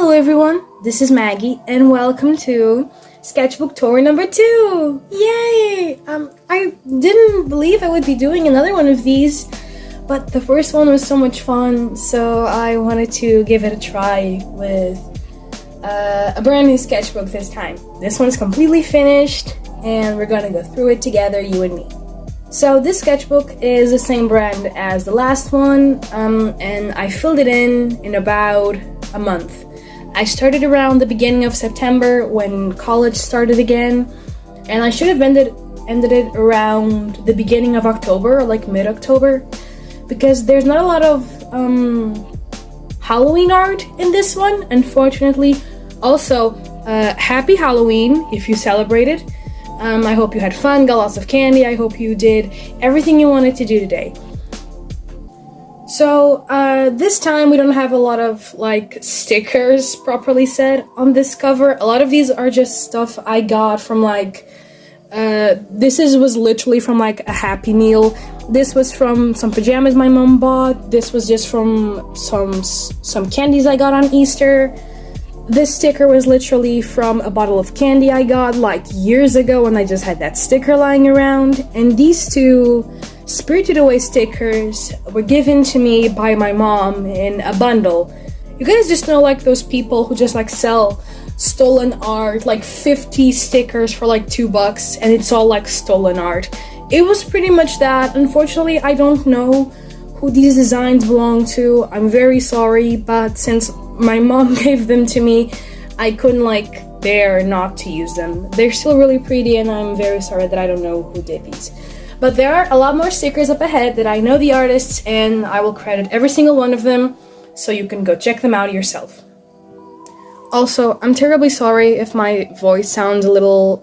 Hello everyone, this is Maggie and welcome to Sketchbook Tour number 2! Yay! I didn't believe I would be doing another one of these, but the first one was so much fun, so I wanted to give it a try with a brand new sketchbook this time. This one's completely finished and we're gonna go through it together, you and me. So this sketchbook is the same brand as the last one, and I filled it in about a month. I started around the beginning of September when college started again, and I should have ended it around the beginning of October, or like mid-October, because there's not a lot of Halloween art in this one, unfortunately. Also, happy Halloween if you celebrated. I hope you had fun, got lots of candy. I hope you did everything you wanted to do today. So this time we don't have a lot of like stickers properly said on this cover. A lot of these are just stuff I got from like was literally from like a Happy Meal. This was from some pajamas my mom bought. This was just from some candies I got on Easter. This sticker was literally from a bottle of candy I got like years ago when I just had that sticker lying around. And these two Spirited Away stickers were given to me by my mom in a bundle. You guys just know like those people who just like sell stolen art, like 50 stickers for like $2 and it's all like stolen art. It was pretty much that. Unfortunately, I don't know who these designs belong to. I'm very sorry, but since my mom gave them to me, I couldn't like bear not to use them. They're still really pretty and I'm very sorry that I don't know who did these. But there are a lot more stickers up ahead that I know the artists and I will credit every single one of them, so you can go check them out yourself. Also, I'm terribly sorry if my voice sounds a little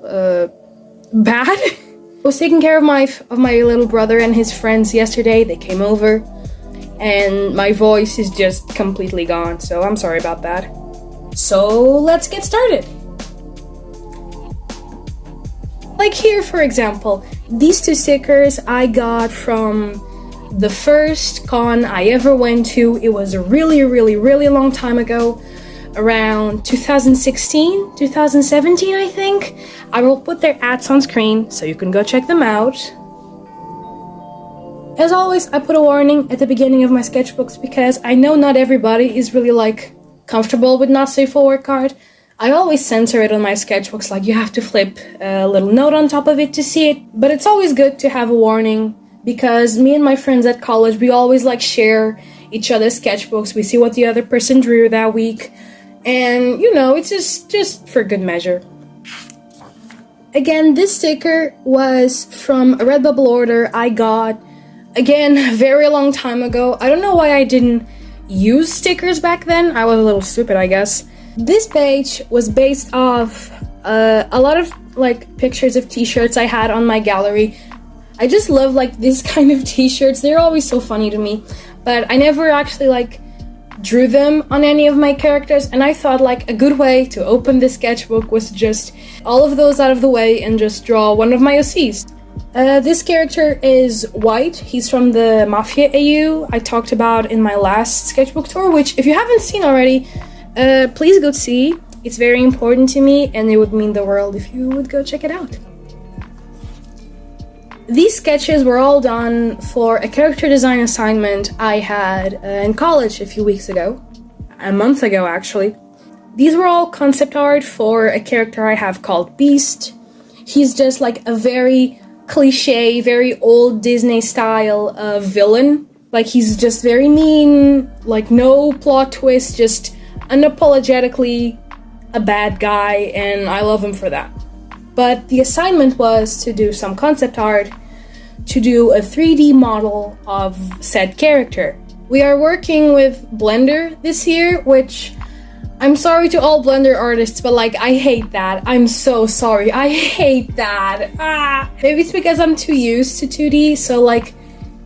bad. I was taking care of my little brother and his friends yesterday. They came over and my voice is just completely gone, so I'm sorry about that. So let's get started. Like here, for example, these two stickers I got from the first con I ever went to. It was a really long time ago, around 2016, 2017, I think. I will put their ads on screen so you can go check them out. As always, I put a warning at the beginning of my sketchbooks because I know not everybody is really like comfortable with not safe for work art. I always censor it on my sketchbooks, like you have to flip a little note on top of it to see it. But it's always good to have a warning because me and my friends at college, we always like share each other's sketchbooks. We see what the other person drew that week. And you know, it's just for good measure. Again, this sticker was from a Redbubble order I got, again, a very long time ago. I don't know why I didn't use stickers back then. I was a little stupid, I guess. This page was based off a lot of like pictures of t-shirts I had on my gallery. I just love like this kind of t-shirts. They're always so funny to me, but I never actually like drew them on any of my characters, and I thought like a good way to open this sketchbook was just all of those out of the way and just draw one of my OCs. This character is White. He's from the Mafia AU I talked about in my last sketchbook tour, which if you haven't seen already, please go see. It's very important to me and it would mean the world if you would go check it out. These sketches were all done for a character design assignment I had in college a few weeks ago. A month ago, actually. These were all concept art for a character I have called Beast. He's just like a very cliche, very old Disney style villain. Like he's just very mean, like no plot twist, just unapologetically a bad guy, and I love him for that. But the assignment was to do some concept art, to do a 3D model of said character. We are working with Blender this year, which I'm sorry to all Blender artists, but like I hate that. I'm so sorry. I hate that. Maybe it's because I'm too used to 2D, so like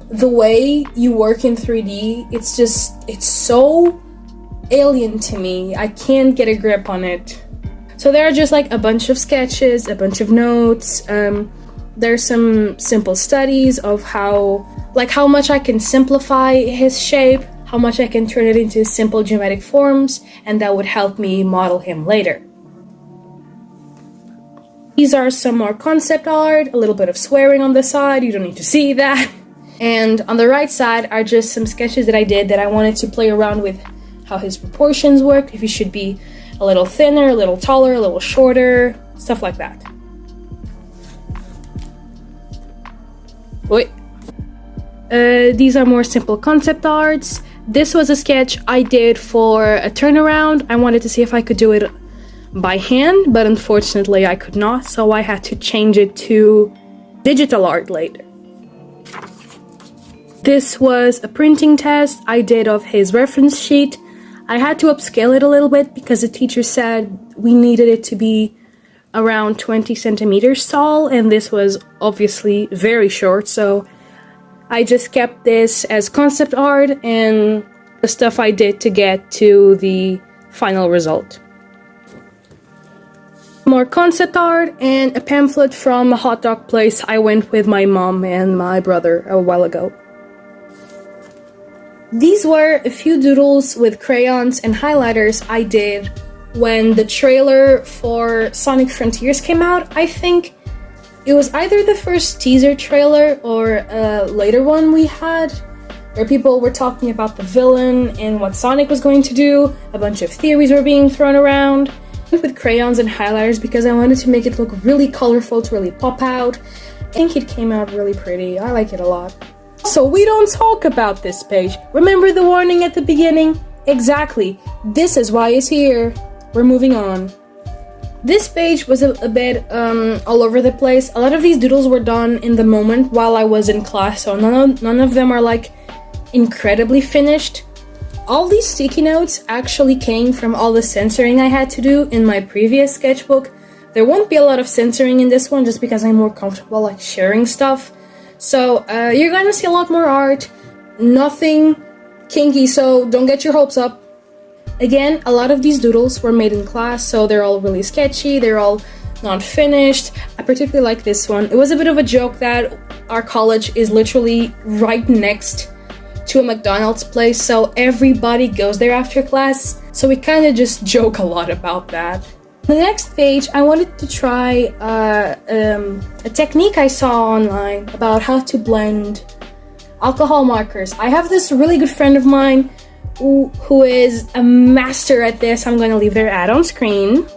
the way you work in 3D, it's so alien to me. I can't get a grip on it. So there are just like a bunch of sketches, a bunch of notes. There's some simple studies of how much I can simplify his shape, how much I can turn it into simple geometric forms, and that would help me model him later. These are some more concept art, a little bit of swearing on the side, you don't need to see that. And on the right side are just some sketches that I did that I wanted to play around with how his proportions work, if he should be a little thinner, a little taller, a little shorter, stuff like that. Wait. These are more simple concept arts. This was a sketch I did for a turnaround. I wanted to see if I could do it by hand, but unfortunately I could not, so I had to change it to digital art later. This was a printing test I did of his reference sheet. I had to upscale it a little bit because the teacher said we needed it to be around 20 centimeters tall, and this was obviously very short, so I just kept this as concept art and the stuff I did to get to the final result. More concept art and a pamphlet from a hot dog place I went with my mom and my brother a while ago. These were a few doodles with crayons and highlighters I did when the trailer for Sonic Frontiers came out. I think it was either the first teaser trailer or a later one we had, where people were talking about the villain and what Sonic was going to do. A bunch of theories were being thrown around with crayons and highlighters because I wanted to make it look really colorful, to really pop out. I think it came out really pretty. I like it a lot. So we don't talk about this page. Remember the warning at the beginning? Exactly. This is why it's here. We're moving on. This page was a bit all over the place. A lot of these doodles were done in the moment while I was in class, so none of them are like incredibly finished. All these sticky notes actually came from all the censoring I had to do in my previous sketchbook. There won't be a lot of censoring in this one just because I'm more comfortable like sharing stuff. So you're gonna see a lot more art, nothing kinky, so don't get your hopes up. Again, a lot of these doodles were made in class, so they're all really sketchy, they're all not finished. I particularly like this one. It was a bit of a joke that our college is literally right next to a McDonald's place, so everybody goes there after class, so we kind of just joke a lot about that. The next page, I wanted to try a technique I saw online about how to blend alcohol markers. I have this really good friend of mine who is a master at this. I'm going to leave their ad on screen.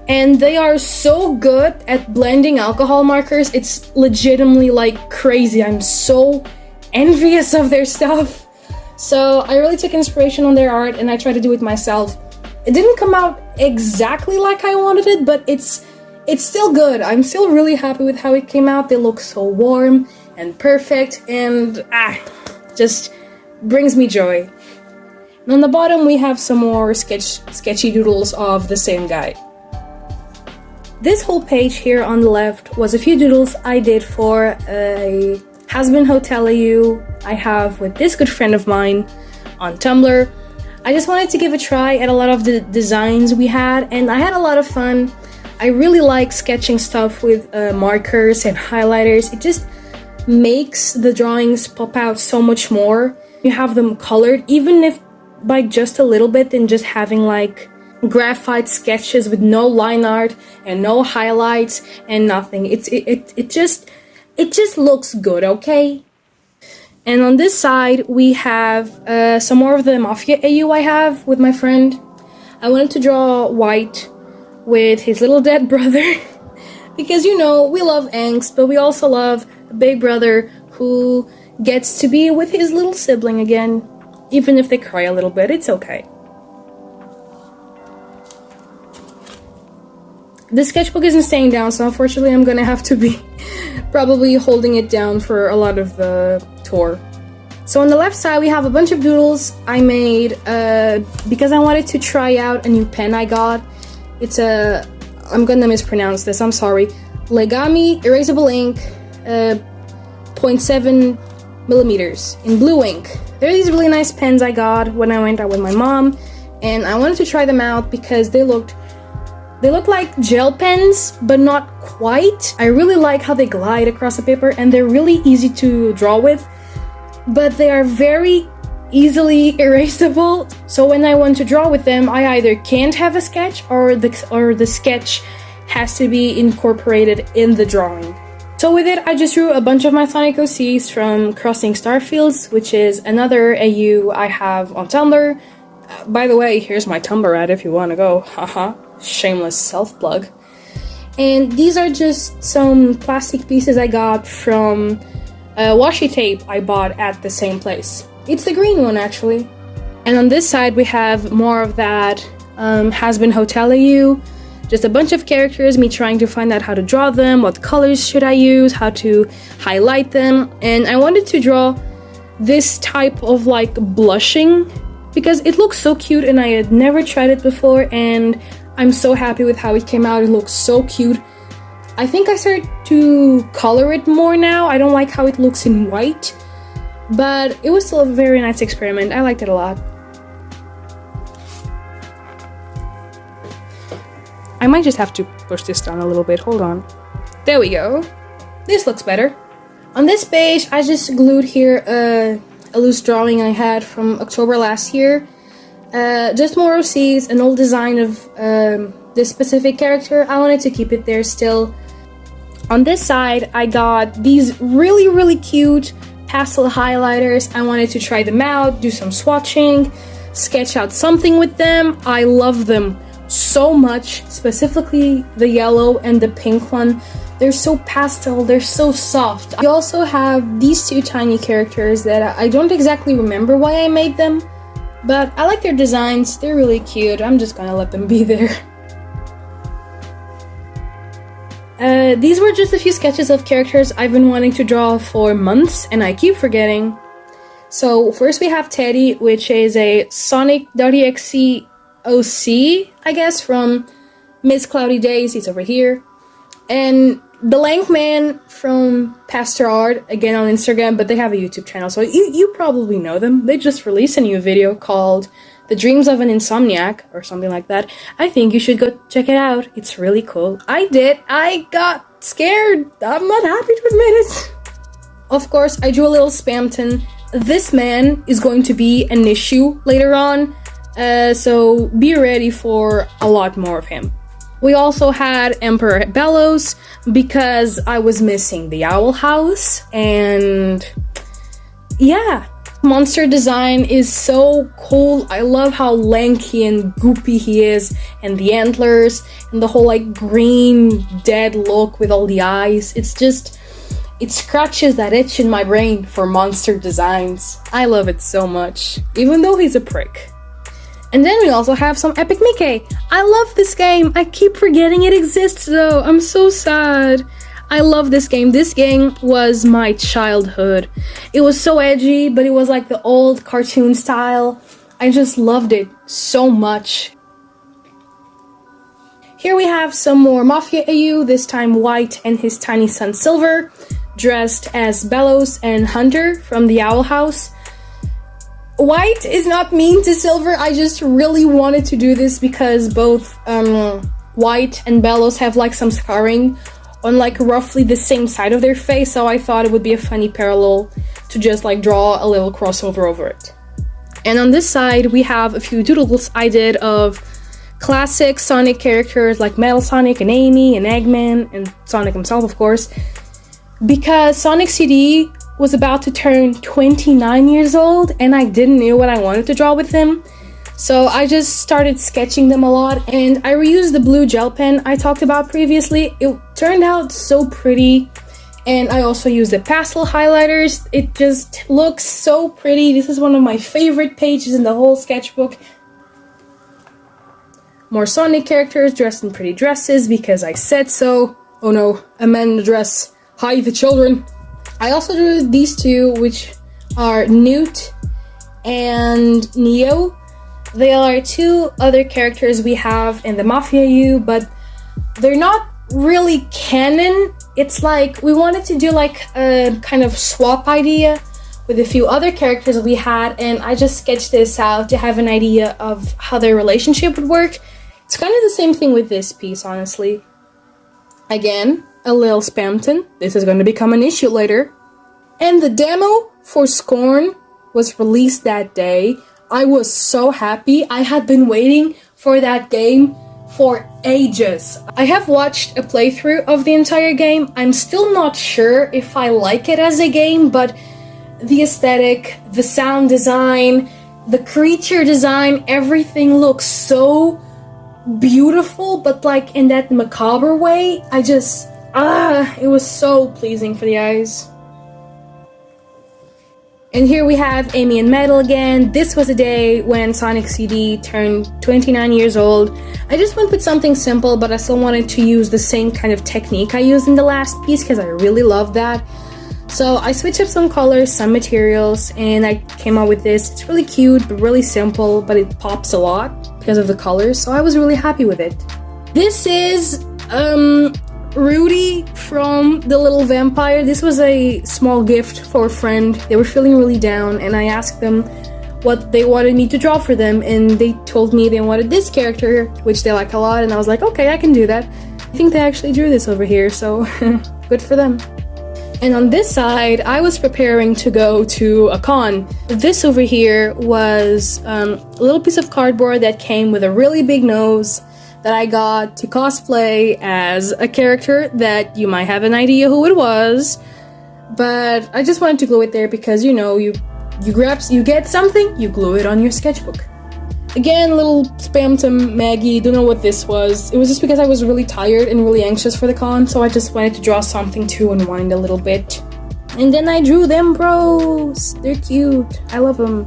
And they are so good at blending alcohol markers. It's legitimately like crazy. I'm so envious of their stuff. So I really took inspiration on their art and I tried to do it myself. It didn't come out exactly like I wanted it, but it's still good. I'm still really happy with how it came out. They look so warm and perfect and just brings me joy. And on the bottom we have some more sketchy doodles of the same guy. This whole page here on the left was a few doodles I did for a Has-Been Hotel AU I have with this good friend of mine on Tumblr. I just wanted to give a try at a lot of the designs we had, and I had a lot of fun. I really like sketching stuff with markers and highlighters. It just makes the drawings pop out so much more. You have them colored, even if by just a little bit, than just having like graphite sketches with no line art and no highlights and nothing. It just looks good, okay? And on this side, we have some more of the Mafia AU I have with my friend. I wanted to draw White with his little dead brother. Because, you know, we love angst, but we also love a big brother who gets to be with his little sibling again. Even if they cry a little bit, it's okay. The sketchbook isn't staying down, so unfortunately I'm gonna have to be probably holding it down for a lot of the tour. So on the left side we have a bunch of doodles I made because I wanted to try out a new pen I got. It's I'm gonna mispronounce this, I'm sorry. Legami erasable ink, 0.7 millimeters in blue ink. They're these really nice pens I got when I went out with my mom, and I wanted to try them out because they look like gel pens, but not quite. I really like how they glide across the paper, and they're really easy to draw with, but they are very easily erasable. So when I want to draw with them, I either can't have a sketch or the sketch has to be incorporated in the drawing. So with it, I just drew a bunch of my Sonic OCs from Crossing Starfields, which is another AU I have on Tumblr. By the way, here's my Tumblr ad if you want to go. Haha, shameless self-plug. And these are just some plastic pieces I got from washi tape I bought at the same place. It's the green one, actually. And on this side, we have more of that Has-Been Hotel AU. Just a bunch of characters, me trying to find out how to draw them, what colors should I use, how to highlight them. And I wanted to draw this type of like blushing because it looks so cute and I had never tried it before, and I'm so happy with how it came out. It looks so cute. I think I started to color it more now. I don't like how it looks in white, but it was still a very nice experiment. I liked it a lot. I might just have to push this down a little bit. Hold on. There we go. This looks better. On this page, I just glued here a loose drawing I had from October last year. Just more OCs, an old design of this specific character. I wanted to keep it there still. On this side, I got these really, really cute pastel highlighters. I wanted to try them out, do some swatching, sketch out something with them. I love them so much, specifically the yellow and the pink one. They're so pastel, they're so soft. I also have these two tiny characters that I don't exactly remember why I made them, but I like their designs. They're really cute. I'm just gonna let them be there. These were just a few sketches of characters I've been wanting to draw for months and I keep forgetting. So first we have Teddy, which is a Sonic.exe OC, I guess, from Miss Cloudy Days. He's over here. And the Lank Man from Pastor Art, again on Instagram, but they have a YouTube channel, so you probably know them. They just released a new video called The Dreams of an Insomniac, or something like that. I think you should go check it out. It's really cool. I did. I got scared. I'm not happy to admit it. Of course, I drew a little Spamton. This man is going to be an issue later on, so be ready for a lot more of him. We also had Emperor Bellows because I was missing the Owl House, and yeah, monster design is so cool. I love how lanky and goopy he is, and the antlers, and the whole like green dead look with all the eyes. It's just, it scratches that itch in my brain for monster designs. I love it so much, even though he's a prick. And then we also have some Epic Mickey. I love this game. I keep forgetting it exists though. I'm so sad. I love this game. This game was my childhood. It was so edgy, but it was like the old cartoon style. I just loved it so much. Here we have some more Mafia AU, this time White and his tiny son Silver, dressed as Bellows and Hunter from the Owl House. White is not mean to Silver. I just really wanted to do this because both White and Bellows have like some scarring on like roughly the same side of their face, so I thought it would be a funny parallel to just like draw a little crossover over it. And on this side we have a few doodles I did of classic Sonic characters like Metal Sonic and Amy and Eggman and Sonic himself, of course, because Sonic CD was about to turn 29 years old and I didn't know what I wanted to draw with him. So I just started sketching them a lot, and I reused the blue gel pen I talked about previously. It turned out so pretty, and I also used the pastel highlighters. It just looks so pretty. This is one of my favorite pages in the whole sketchbook. More Sonic characters dressed in pretty dresses because I said so. Oh no, a man in a dress. Hi, the children. I also drew these two, which are Newt and Neo. They are two other characters we have in the Mafia U, but they're not really canon. It's like we wanted to do like a kind of swap idea with a few other characters we had, and I just sketched this out to have an idea of how their relationship would work. It's kind of the same thing with this piece, honestly. Again, a little Spamton. This is going to become an issue later. And the demo for Scorn was released that day, I was so happy. I had been waiting for that game for ages. I have watched a playthrough of the entire game. I'm still not sure if I like it as a game, but the aesthetic, the sound design, the creature design, everything looks so beautiful, but like in that macabre way. It was so pleasing for the eyes. And here we have Amy and Metal again. This was a day when Sonic CD turned 29 years old. I just went with something simple, but I still wanted to use the same kind of technique I used in the last piece because I really love that. So I switched up some colors, some materials, and I came out with this. It's really cute, but really simple, but it pops a lot because of the colors, so I was really happy with it. This is Rudy from The Little Vampire. This was a small gift for a friend. They were feeling really down, and I asked them what they wanted me to draw for them, and they told me they wanted this character, which they like a lot, and I was like, okay, I can do that. I think they actually drew this over here, so good for them. And on this side, I was preparing to go to a con. This over here was a little piece of cardboard that came with a really big nose that I got to cosplay as a character that you might have an idea who it was. But I just wanted to glue it there because, you know, you get something, you glue it on your sketchbook. Again, little spam to Maggie, don't know what this was. It was just because I was really tired and really anxious for the con, so I just wanted to draw something to unwind a little bit. And then I drew them bros! They're cute. I love them.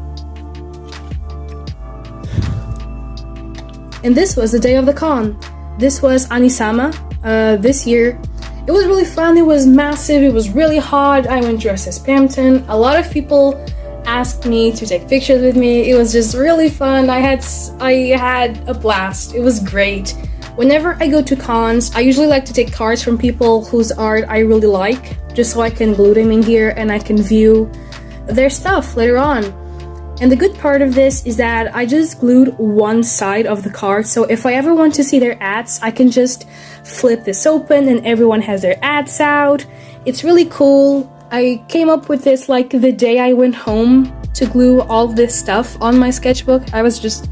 And this was the day of the con. This was Anisama, this year. It was really fun, it was massive, it was really hot. I went dressed as Pampton. A lot of people asked me to take pictures with me. It was just really fun. I had a blast. It was great. Whenever I go to cons, I usually like to take cards from people whose art I really like, just so I can glue them in here and I can view their stuff later on. And the good part of this is that I just glued one side of the card, so if I ever want to see their ads, I can just flip this open and everyone has their ads out. It's really cool. I came up with this like the day I went home to glue all this stuff on my sketchbook. I was just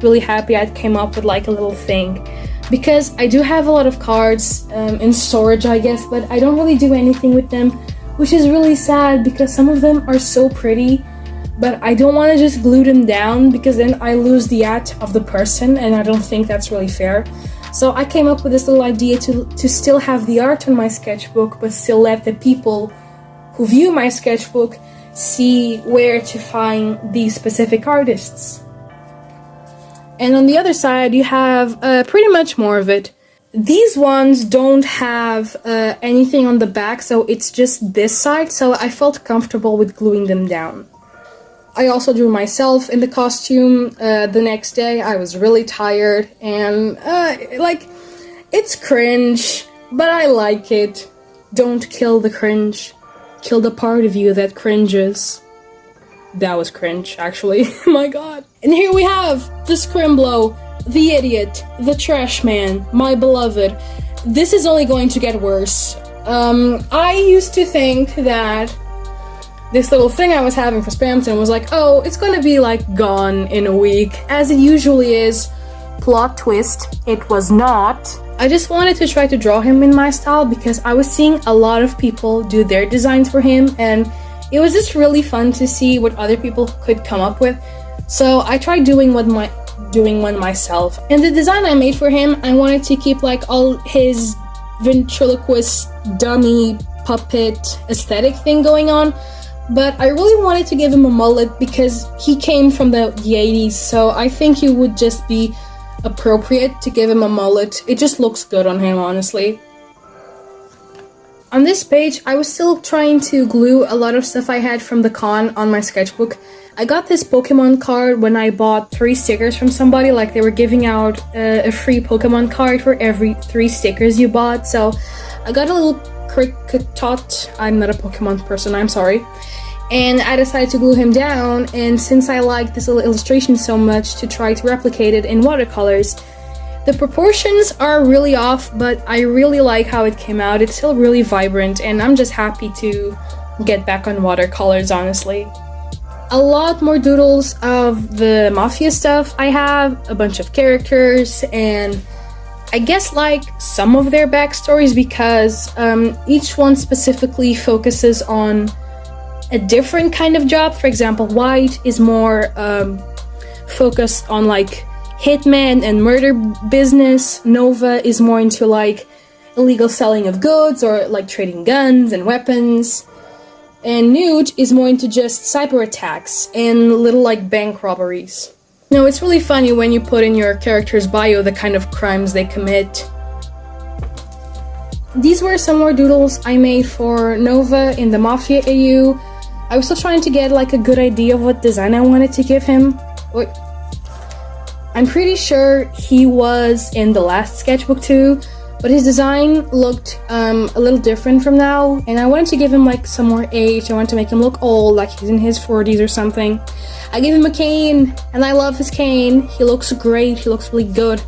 really happy I came up with like a little thing. Because I do have a lot of cards in storage, I guess, but I don't really do anything with them, which is really sad because some of them are so pretty, but I don't want to just glue them down because then I lose the art of the person and I don't think that's really fair. So I came up with this little idea to still have the art on my sketchbook, but still let the people who view my sketchbook see where to find these specific artists. And on the other side, you have pretty much more of it. These ones don't have anything on the back, so it's just this side, so I felt comfortable with gluing them down. I also drew myself in the costume the next day. I was really tired, and it's cringe, but I like it. Don't kill the cringe. Kill the part of you that cringes. That was cringe, actually. My god. And here we have the Scrimblow, the idiot, the trash man, my beloved. This is only going to get worse. I used to think that this little thing I was having for Spampton was like, oh, it's gonna be like gone in a week, as it usually is. Plot twist, it was not. I just wanted to try to draw him in my style because I was seeing a lot of people do their designs for him, and it was just really fun to see what other people could come up with. So I tried doing one myself. And the design I made for him, I wanted to keep like all his ventriloquist dummy puppet aesthetic thing going on, but I really wanted to give him a mullet because he came from the 80s, so I think it would just be appropriate to give him a mullet. It just looks good on him, honestly. On this page, I was still trying to glue a lot of stuff I had from the con on my sketchbook. I got this Pokemon card when I bought 3 stickers from somebody, like they were giving out a free Pokemon card for every 3 stickers you bought, so I got a little Kricketot. I'm not a Pokemon person, I'm sorry. And I decided to glue him down, and since I like this little illustration so much, to try to replicate it in watercolors. The proportions are really off, but I really like how it came out. It's still really vibrant, and I'm just happy to get back on watercolors, honestly. a lot more doodles of the Mafia stuff. I have a bunch of characters and I guess like some of their backstories because each one specifically focuses on a different kind of job. For example, White is more focused on like hitman and murder business. Nova is more into like illegal selling of goods or like trading guns and weapons. And Newt is more into just cyber attacks and little like bank robberies. No, it's really funny when you put in your character's bio the kind of crimes they commit. These were some more doodles I made for Nova in the Mafia AU. I was still trying to get like a good idea of what design I wanted to give him. I'm pretty sure he was in the last sketchbook too, but his design looked a little different from now, and I wanted to give him like some more age. I wanted to make him look old, like he's in his 40s or something. I gave him a cane, and I love his cane. He looks great, he looks really good.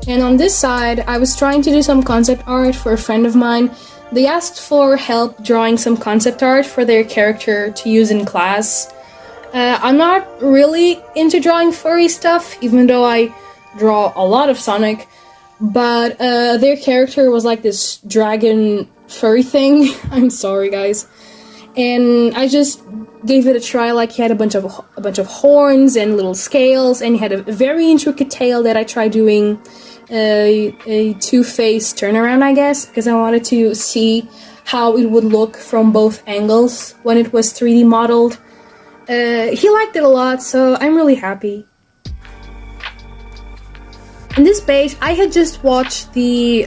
And on this side, I was trying to do some concept art for a friend of mine. They asked for help drawing some concept art for their character to use in class. I'm not really into drawing furry stuff, even though I draw a lot of Sonic, but their character was like this dragon furry thing. I'm sorry, guys. And I just gave it a try. Like he had a bunch of horns and little scales, and he had a very intricate tail that I tried doing a two-face turnaround, I guess, because I wanted to see how it would look from both angles when it was 3D modeled. He liked it a lot, so I'm really happy. In this page, I had just watched the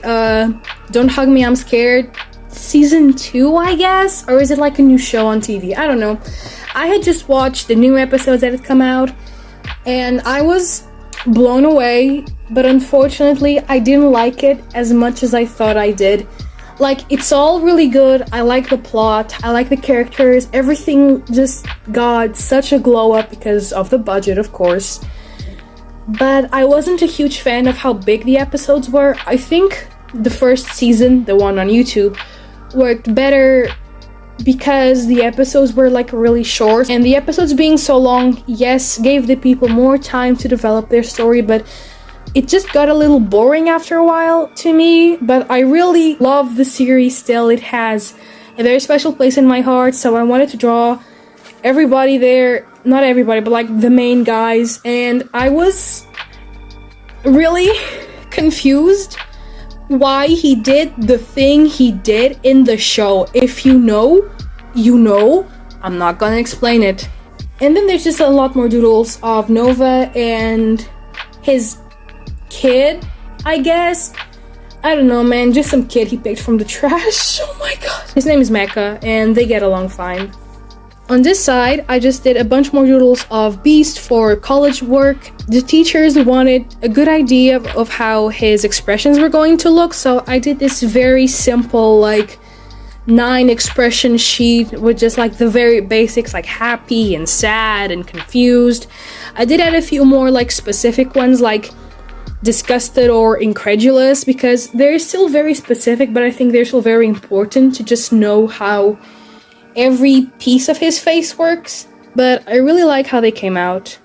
Don't Hug Me, I'm Scared season 2, I guess? Or is it like a new show on TV? I don't know. I had just watched the new episodes that had come out, and I was blown away, but unfortunately, I didn't like it as much as I thought I did. Like, it's all really good. I like the plot, I like the characters, everything just got such a glow up because of the budget, of course. But I wasn't a huge fan of how big the episodes were. I think the first season, the one on YouTube, worked better because the episodes were like really short, and the episodes being so long, yes, gave the people more time to develop their story, but it just got a little boring after a while to me. But I really love the series still. It has a very special place in my heart, so I wanted to draw everybody there. Not everybody, but like the main guys, and I was really confused why he did the thing he did in the show. If you know, you know. I'm not gonna explain it. And then there's just a lot more doodles of Nova and his kid, I guess. I don't know, man, just some kid he picked from the trash. Oh my god. His name is Mecha, and they get along fine. On this side, I just did a bunch more doodles of Beast for college work. The teachers wanted a good idea of how his expressions were going to look, so I did this very simple, like, 9 expression sheet with just like the very basics, like happy and sad and confused. I did add a few more like specific ones, like disgusted or incredulous, because they're still very specific, but I think they're still very important to just know how every piece of his face works. But I really like how they came out.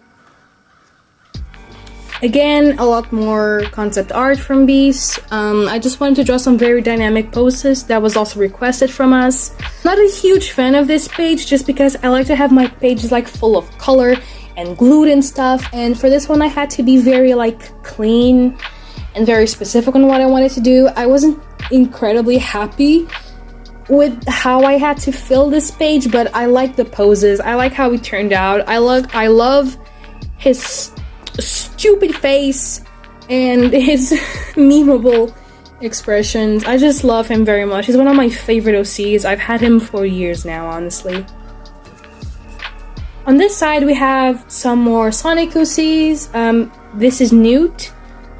Again, a lot more concept art from Beast. I just wanted to draw some very dynamic poses that was also requested from us. Not a huge fan of this page, just because I like to have my pages like full of color and glued and stuff, and for this one I had to be very like clean and very specific on what I wanted to do. I wasn't incredibly happy with how I had to fill this page, but I like the poses. I like how it turned out. I love his stupid face and his memeable expressions. I just love him very much. He's one of my favorite OCs. I've had him for years now, honestly. On this side, we have some more Sonic OCs. This is Newt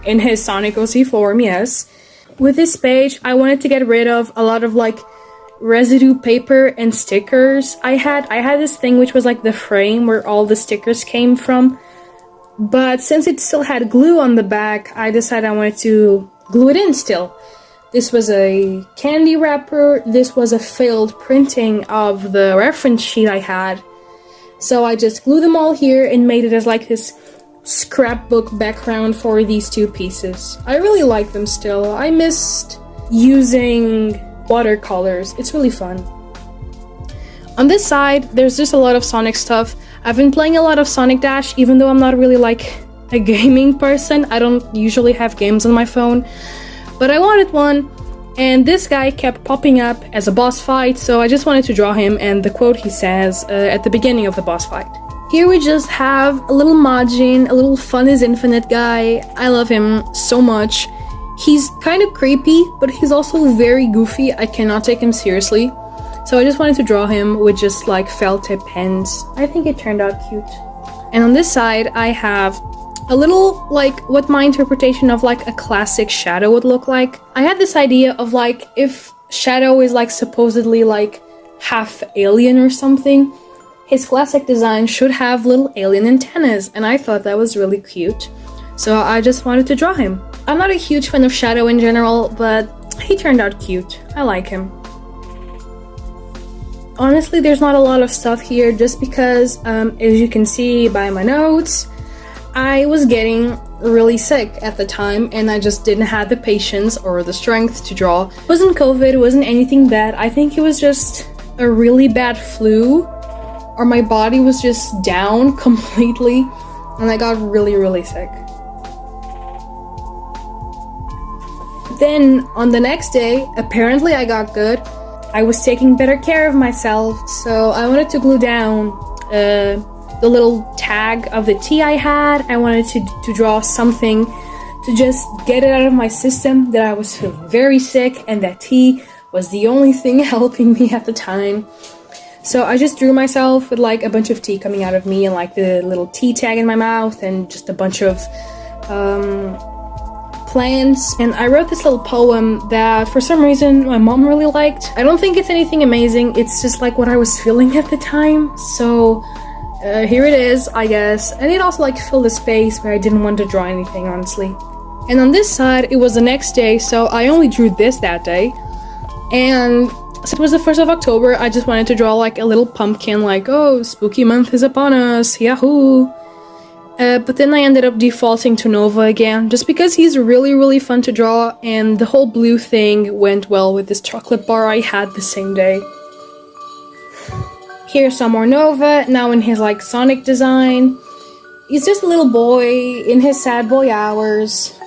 in his Sonic OC form, yes. With this page, I wanted to get rid of a lot of like residue paper and stickers. I had this thing which was like the frame where all the stickers came from, but since it still had glue on the back, I decided I wanted to glue it in still. This was a candy wrapper. This was a failed printing of the reference sheet I had. So I just glued them all here and made it as like this scrapbook background for these two pieces. I really like them still. I missed using watercolors. It's really fun. On this side, there's just a lot of Sonic stuff. I've been playing a lot of Sonic Dash, even though I'm not really like a gaming person. I don't usually have games on my phone, but I wanted one, and this guy kept popping up as a boss fight, so I just wanted to draw him and the quote he says at the beginning of the boss fight. Here we just have a little Majin, a little fun is infinite guy. I love him so much. He's kind of creepy, but he's also very goofy. I cannot take him seriously. So I just wanted to draw him with just like felt tip pens. I think it turned out cute. And on this side, I have a little like what my interpretation of like a classic Shadow would look like. I had this idea of like if Shadow is like supposedly like half alien or something, his classic design should have little alien antennas, and I thought that was really cute. So I just wanted to draw him. I'm not a huge fan of Shadow in general, but he turned out cute. I like him. Honestly, there's not a lot of stuff here just because, as you can see by my notes, I was getting really sick at the time and I just didn't have the patience or the strength to draw. It wasn't COVID, it wasn't anything bad. I think it was just a really bad flu, or my body was just down completely and I got really sick. Then on the next day, apparently I got good. I was taking better care of myself, so I wanted to glue down the little tag of the tea I had. I wanted to draw something to just get it out of my system that I was feeling very sick and that tea was the only thing helping me at the time. So I just drew myself with like a bunch of tea coming out of me and like the little tea tag in my mouth and just a bunch of plants, and I wrote this little poem that for some reason my mom really liked. I don't think it's anything amazing, it's just like what I was feeling at the time, so here it is, I guess. And it also like filled the space where I didn't want to draw anything, honestly. And on this side, it was the next day, so I only drew this that day. And so it was the 1st of October, I just wanted to draw like a little pumpkin, like, oh, spooky month is upon us, yahoo! But then I ended up defaulting to Nova again, just because he's really fun to draw, and the whole blue thing went well with this chocolate bar I had the same day. Here's some more Nova, now in his like Sonic design. He's just a little boy in his sad boy hours.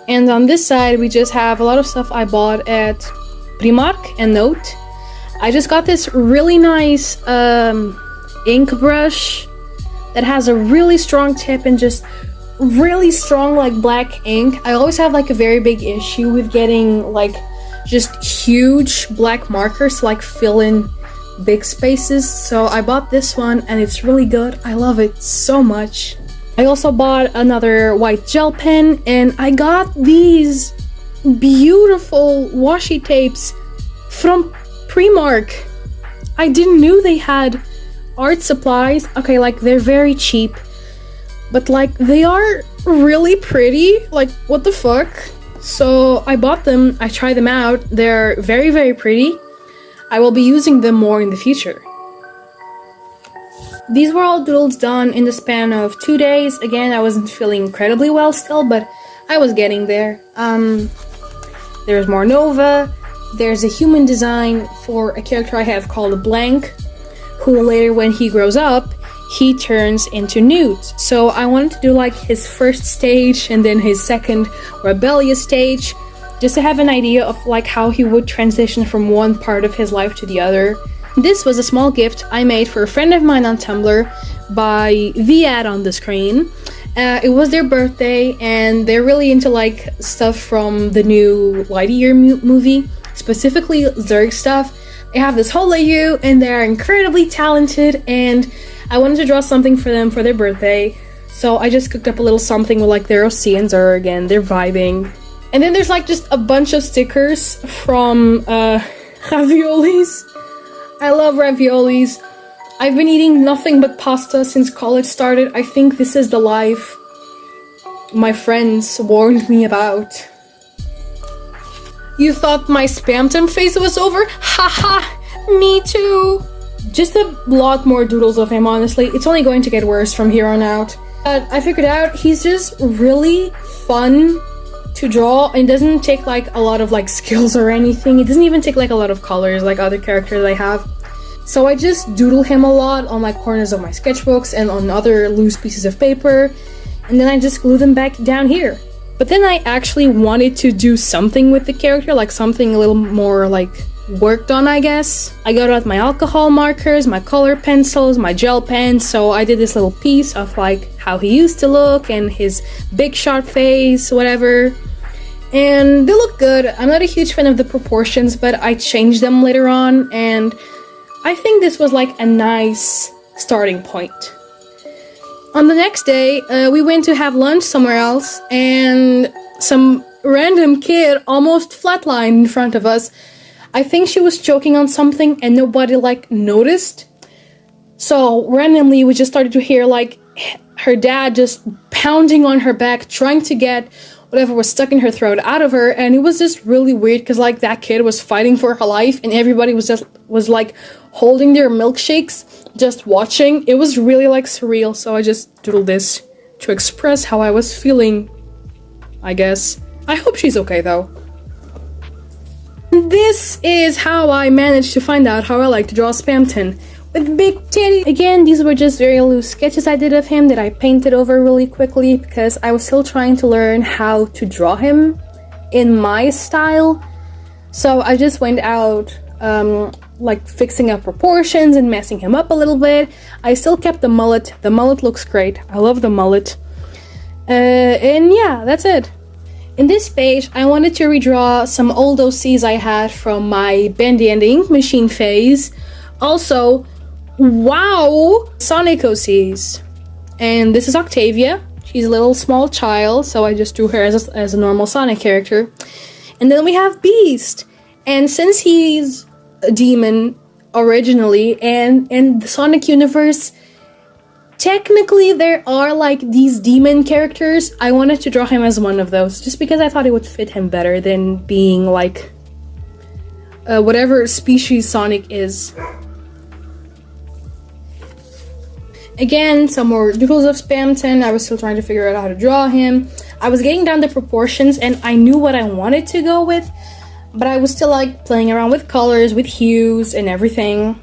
And on this side we just have a lot of stuff I bought at Primark and Note. I just got this really nice ink brush that has a really strong tip and just really strong like black ink. I always have like a very big issue with getting like just huge black markers to like fill in big spaces, so I bought this one and it's really good. I love it so much. I also bought another white gel pen, and I got these beautiful washi tapes from Primark. I didn't know they had art supplies. Okay, like they're very cheap, but like they are really pretty. Like what the fuck? So I bought them, I tried them out. They're very pretty. I will be using them more in the future. These were all doodles done in the span of 2 days. Again, I wasn't feeling incredibly well still, but I was getting there. There's more Nova. There's a human design for a character I have called Blank, who later when he grows up, he turns into Newt. So I wanted to do like his first stage and then his second rebellious stage, just to have an idea of like how he would transition from one part of his life to the other. This was a small gift I made for a friend of mine on Tumblr by the ad on the screen. It was their birthday and they're really into like stuff from the new Lightyear movie, specifically Zurg stuff. They have this whole layout and they're incredibly talented, and I wanted to draw something for them for their birthday. So I just cooked up a little something with like their OC and Zurg and they're vibing. And then there's like just a bunch of stickers from raviolis. I love raviolis. I've been eating nothing but pasta since college started. I think this is the life my friends warned me about. You thought my spamton phase was over? Haha, me too. just a lot more doodles of him, honestly. It's only going to get worse from here on out. But I figured out he's just really fun to draw and doesn't take like a lot of like skills or anything. It doesn't even take like a lot of colors like other characters I have. So I just doodle him a lot on like corners of my sketchbooks and on other loose pieces of paper, and then I just glue them back down here. But then I actually wanted to do something with the character, like something a little more like worked on, I guess. I got out my alcohol markers, my color pencils, my gel pens, so I did this little piece of like how he used to look and his big sharp face, whatever. And they look good. I'm not a huge fan of the proportions, but I changed them later on, and I think this was like a nice starting point. On the next day, we went to have lunch somewhere else, and some random kid almost flatlined in front of us. I think she was choking on something and nobody like noticed. So randomly we just started to hear like her dad just pounding on her back, trying to get whatever was stuck in her throat out of her, and it was just really weird because like that kid was fighting for her life and everybody was like holding their milkshakes, just watching. It was really like surreal, so I just doodled this to express how I was feeling, I guess. I hope she's okay though. This is how I managed to find out how I like to draw Spamton. With Big Teddy. Again, these were just very loose sketches I did of him that I painted over really quickly because I was still trying to learn how to draw him in my style. So I just went out like fixing up proportions and messing him up a little bit. I still kept the mullet. The mullet looks great. I love the mullet. And yeah, that's it. In this page, I wanted to redraw some old OCs I had from my Bendy and the Ink Machine phase. Also, wow, Sonic OCs. And this is Octavia. She's a little small child, so I just drew her as a normal Sonic character. And then we have Beast. And since he's a demon originally, and in the Sonic universe, technically there are like these demon characters, I wanted to draw him as one of those, just because I thought it would fit him better than being like whatever species Sonic is. Again, some more doodles of Spamton. I was still trying to figure out how to draw him. I was getting down the proportions and I knew what I wanted to go with, but I was still like playing around with colors, with hues and everything.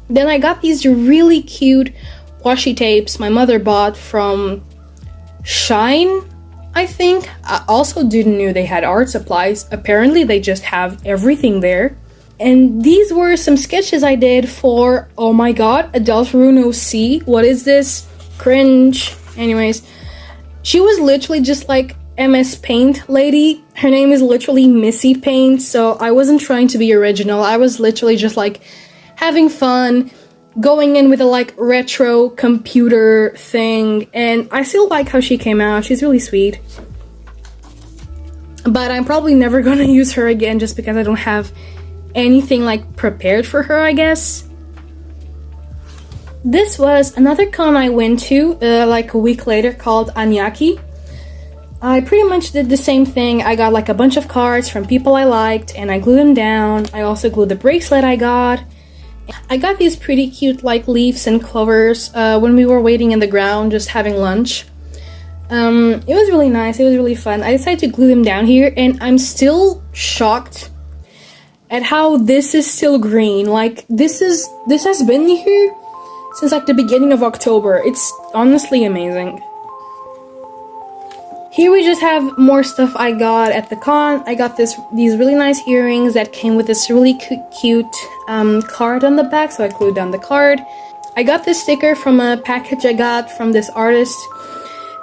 Then I got these really cute washi tapes my mother bought from Shine, I think. I also didn't know they had art supplies. Apparently they just have everything there. And these were some sketches I did for, oh my god, a Deltarune OC. What is this? Cringe. Anyways, she was literally just like MS Paint lady. Her name is literally Missy Paint, so I wasn't trying to be original. I was literally just like having fun, going in with a like retro computer thing, and I still like how she came out. She's really sweet. But I'm probably never gonna use her again just because I don't have anything like prepared for her, I guess. This was another con I went to like a week later called Anyaki. I pretty much did the same thing. I got like a bunch of cards from people I liked and I glued them down. I also glued the bracelet I got. I got these pretty cute like leaves and clovers when we were waiting in the ground just having lunch. It was really nice. It was really fun. I decided to glue them down here and I'm still shocked at how this is still green. Like this has been here since like the beginning of October. It's honestly amazing. Here we just have more stuff I got at the con. I got these really nice earrings that came with this really cute card on the back, so I glued down the card. I got this sticker from a package I got from this artist.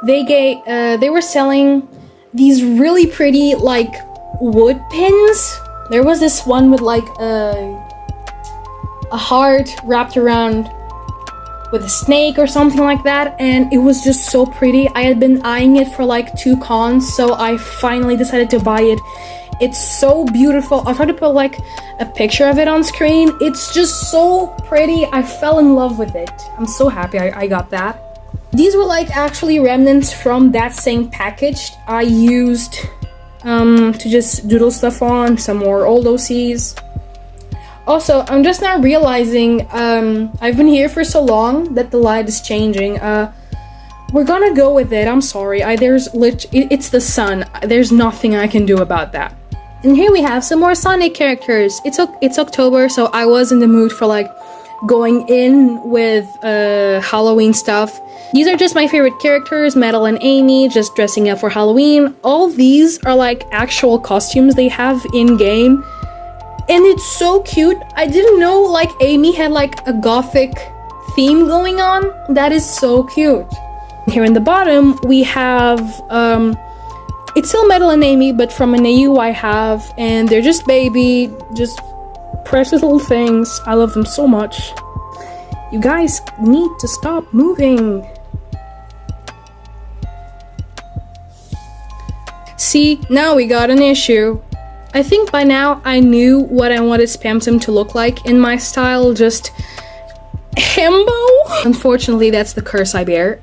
They were selling these really pretty like wood pins. There was this one with like a heart wrapped around with a snake or something like that, and it was just so pretty. I had been eyeing it for like 2 cons, so I finally decided to buy it. It's so beautiful. I'll try to put like a picture of it on screen. It's just so pretty. I fell in love with it. I'm so happy I got that. These were like actually remnants from that same package I used to just doodle stuff on, some more old OCs. Also, I'm just now realizing I've been here for so long that the light is changing. We're gonna go with it. I'm sorry. It's the sun. There's nothing I can do about that. And here we have some more Sonic characters. It's October, so I was in the mood for like going in with Halloween stuff. These are just my favorite characters, Metal and Amy, just dressing up for Halloween. All these are like actual costumes they have in game. And it's so cute. I didn't know like Amy had like a gothic theme going on. That is so cute. Here in the bottom we have it's still Metal and Amy, but from an AU I have, and they're just baby, just precious little things. I love them so much. You guys need to stop moving. See, now we got an issue. I think by now I knew what I wanted Spamton to look like in my style, just himbo. Unfortunately, that's the curse I bear.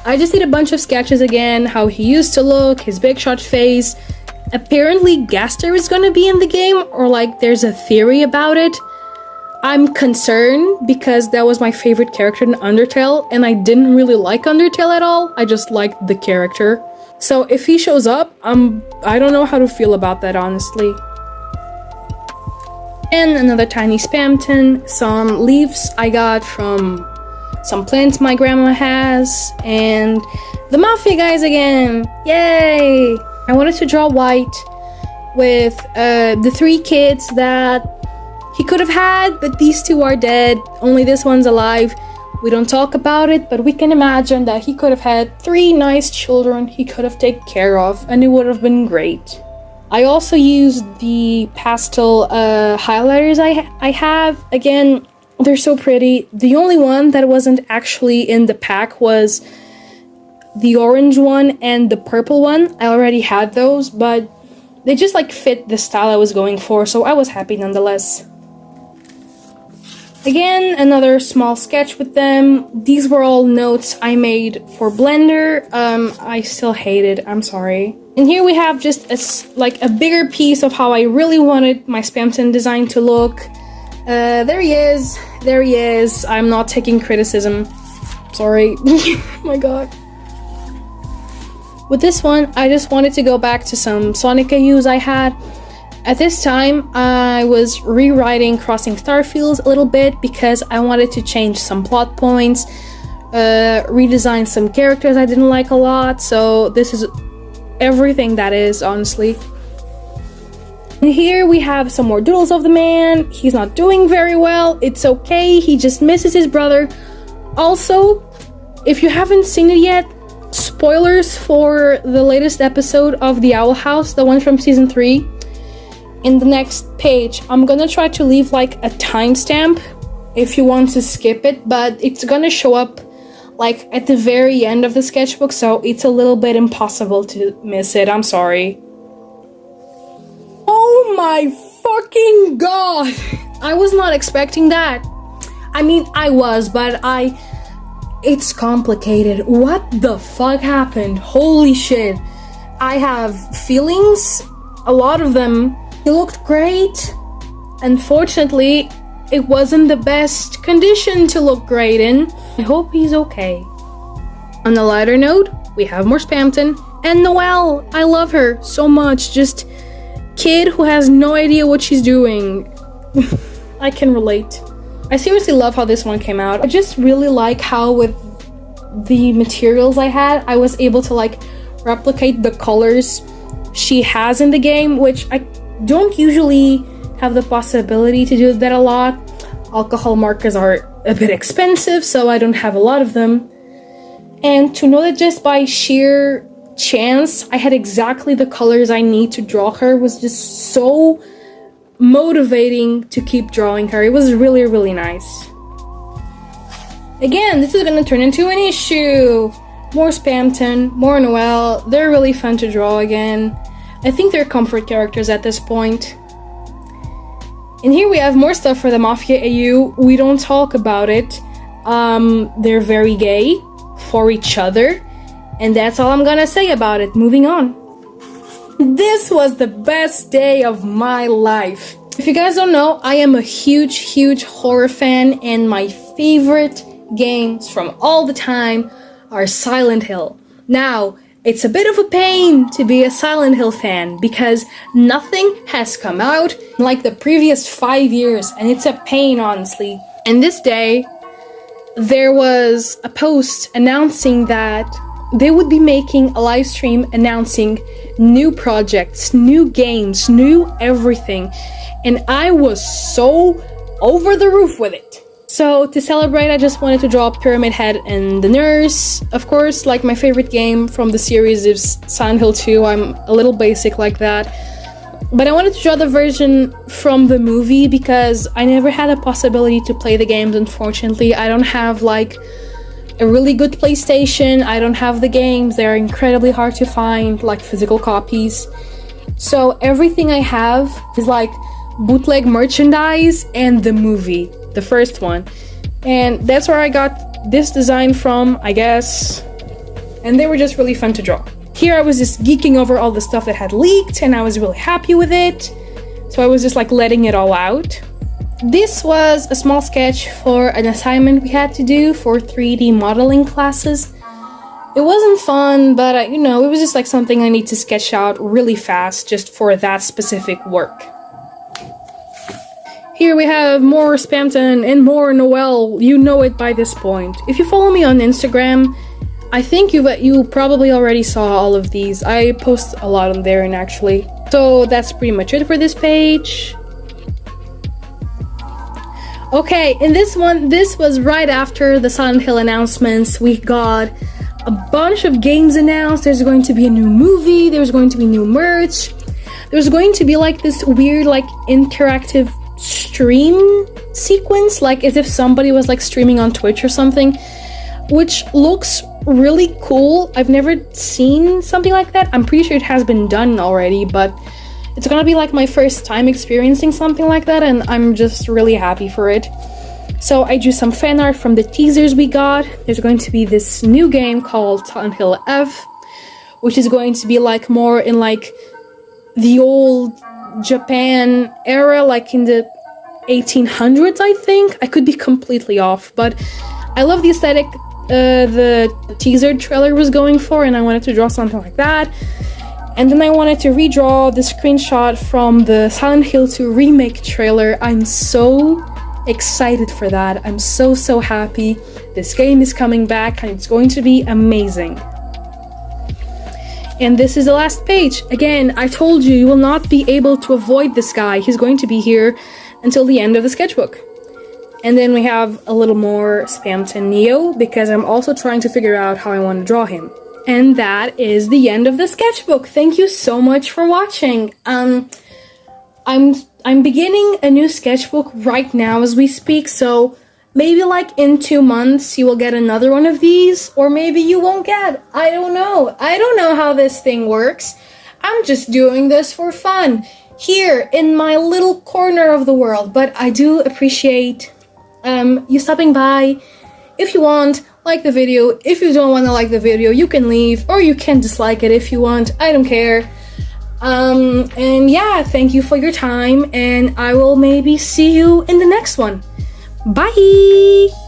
I just did a bunch of sketches again, how he used to look, his big shot face. Apparently Gaster is gonna be in the game, or like there's a theory about it. I'm concerned because that was my favorite character in Undertale, and I didn't really like Undertale at all. I just liked the character. So if he shows up, I don't know how to feel about that, honestly. And another tiny Spamton, some leaves I got from some plants my grandma has, and the Mafia guys again, yay! I wanted to draw White with the 3 kids that he could have had, but these 2 are dead, only this one's alive. We don't talk about it, but we can imagine that he could have had 3 nice children he could have taken care of, and it would have been great. I also used the pastel highlighters I have. Again, they're so pretty. The only one that wasn't actually in the pack was the orange one and the purple one. I already had those, but they just like fit the style I was going for, so I was happy nonetheless. Again, another small sketch with them. These were all notes I made for Blender. I still hate it, I'm sorry. And here we have just a bigger piece of how I really wanted my Spamton design to look. There he is. There he is. I'm not taking criticism. Sorry. Oh my god. With this one, I just wanted to go back to some Sonic AUs I had. At this time, I was rewriting Crossing Starfields a little bit because I wanted to change some plot points, redesign some characters I didn't like a lot, so this is everything that is, honestly. And here we have some more doodles of the man. He's not doing very well. It's okay, he just misses his brother. Also, if you haven't seen it yet, spoilers for the latest episode of The Owl House, the one from season 3. In the next page, I'm gonna try to leave like a timestamp if you want to skip it, but it's gonna show up like at the very end of the sketchbook, so it's a little bit impossible to miss it. I'm sorry. Oh my fucking god! I was not expecting that. I mean, I was, but it's complicated. What the fuck happened? Holy shit. I have feelings, a lot of them. He looked great. Unfortunately, it wasn't the best condition to look great in. I hope he's okay. On a lighter note, we have more Spamton. And Noelle, I love her so much. Just kid who has no idea what she's doing. I can relate. I seriously love how this one came out. I just really like how with the materials I had, I was able to like replicate the colors she has in the game, which I don't usually have the possibility to do that a lot. Alcohol markers are a bit expensive, so I don't have a lot of them. And to know that just by sheer chance I had exactly the colors I need to draw her was just so motivating to keep drawing her. It was really, really nice. Again, this is gonna turn into an issue. More Spamton, more Noelle. They're really fun to draw again. I think they're comfort characters at this point. And here we have more stuff for the Mafia AU. We don't talk about it. They're very gay for each other. And that's all I'm gonna say about it. Moving on. This was the best day of my life. If you guys don't know, I am a huge horror fan, and my favorite games from all the time are Silent Hill. Now, it's a bit of a pain to be a Silent Hill fan because nothing has come out in like the previous 5 years, and it's a pain, honestly. And this day, there was a post announcing that they would be making a live stream announcing new projects, new games, new everything. And I was so over the roof with it. So to celebrate, I just wanted to draw Pyramid Head and the Nurse. Of course, like my favorite game from the series is Silent Hill 2. I'm a little basic like that. But I wanted to draw the version from the movie because I never had a possibility to play the games, unfortunately. I don't have like a really good PlayStation. I don't have the games. They're incredibly hard to find, like physical copies. So everything I have is like bootleg merchandise and the movie, the first one. And that's where I got this design from, I guess. And they were just really fun to draw. Here I was just geeking over all the stuff that had leaked and I was really happy with it. So I was just like letting it all out. This was a small sketch for an assignment we had to do for 3D modeling classes. It wasn't fun, but you know, it was just like something I need to sketch out really fast just for that specific work. Here we have more Spamton and more Noel. You know it by this point. If you follow me on Instagram, I think you probably already saw all of these. I post a lot on there, and actually. So that's pretty much it for this page. Okay, in this one, this was right after the Silent Hill announcements. We got a bunch of games announced. There's going to be a new movie. There's going to be new merch. There's going to be like this weird like interactive stream sequence, like as if somebody was like streaming on Twitch or something, which looks really cool. I've never seen something like that. I'm pretty sure it has been done already, but it's gonna be like my first time experiencing something like that, and I'm just really happy for it. So I drew some fan art from the teasers we got. There's going to be this new game called Silent Hill F, which is going to be like more in like the old Japan era, like in the 1800s, I think. I could be completely off, but I love the aesthetic the teaser trailer was going for, and I wanted to draw something like that. And then I wanted to redraw the screenshot from the Silent Hill 2 remake trailer. I'm so excited for that. I'm so happy. This game is coming back and it's going to be amazing. And this is the last page. Again, I told you, you will not be able to avoid this guy. He's going to be here until the end of the sketchbook. And then we have a little more Spamton Neo, because I'm also trying to figure out how I want to draw him. And that is the end of the sketchbook. Thank you so much for watching. I'm beginning a new sketchbook right now as we speak, so maybe like in 2 months you will get another one of these, or maybe you won't get. I don't know. I don't know how this thing works. I'm just doing this for fun here in my little corner of the world, but I do appreciate you stopping by. If you want, like the video. If you don't want to like the video, you can leave, or you can dislike it if you want. I don't care. And yeah, thank you for your time, and I will maybe see you in the next one. Bye!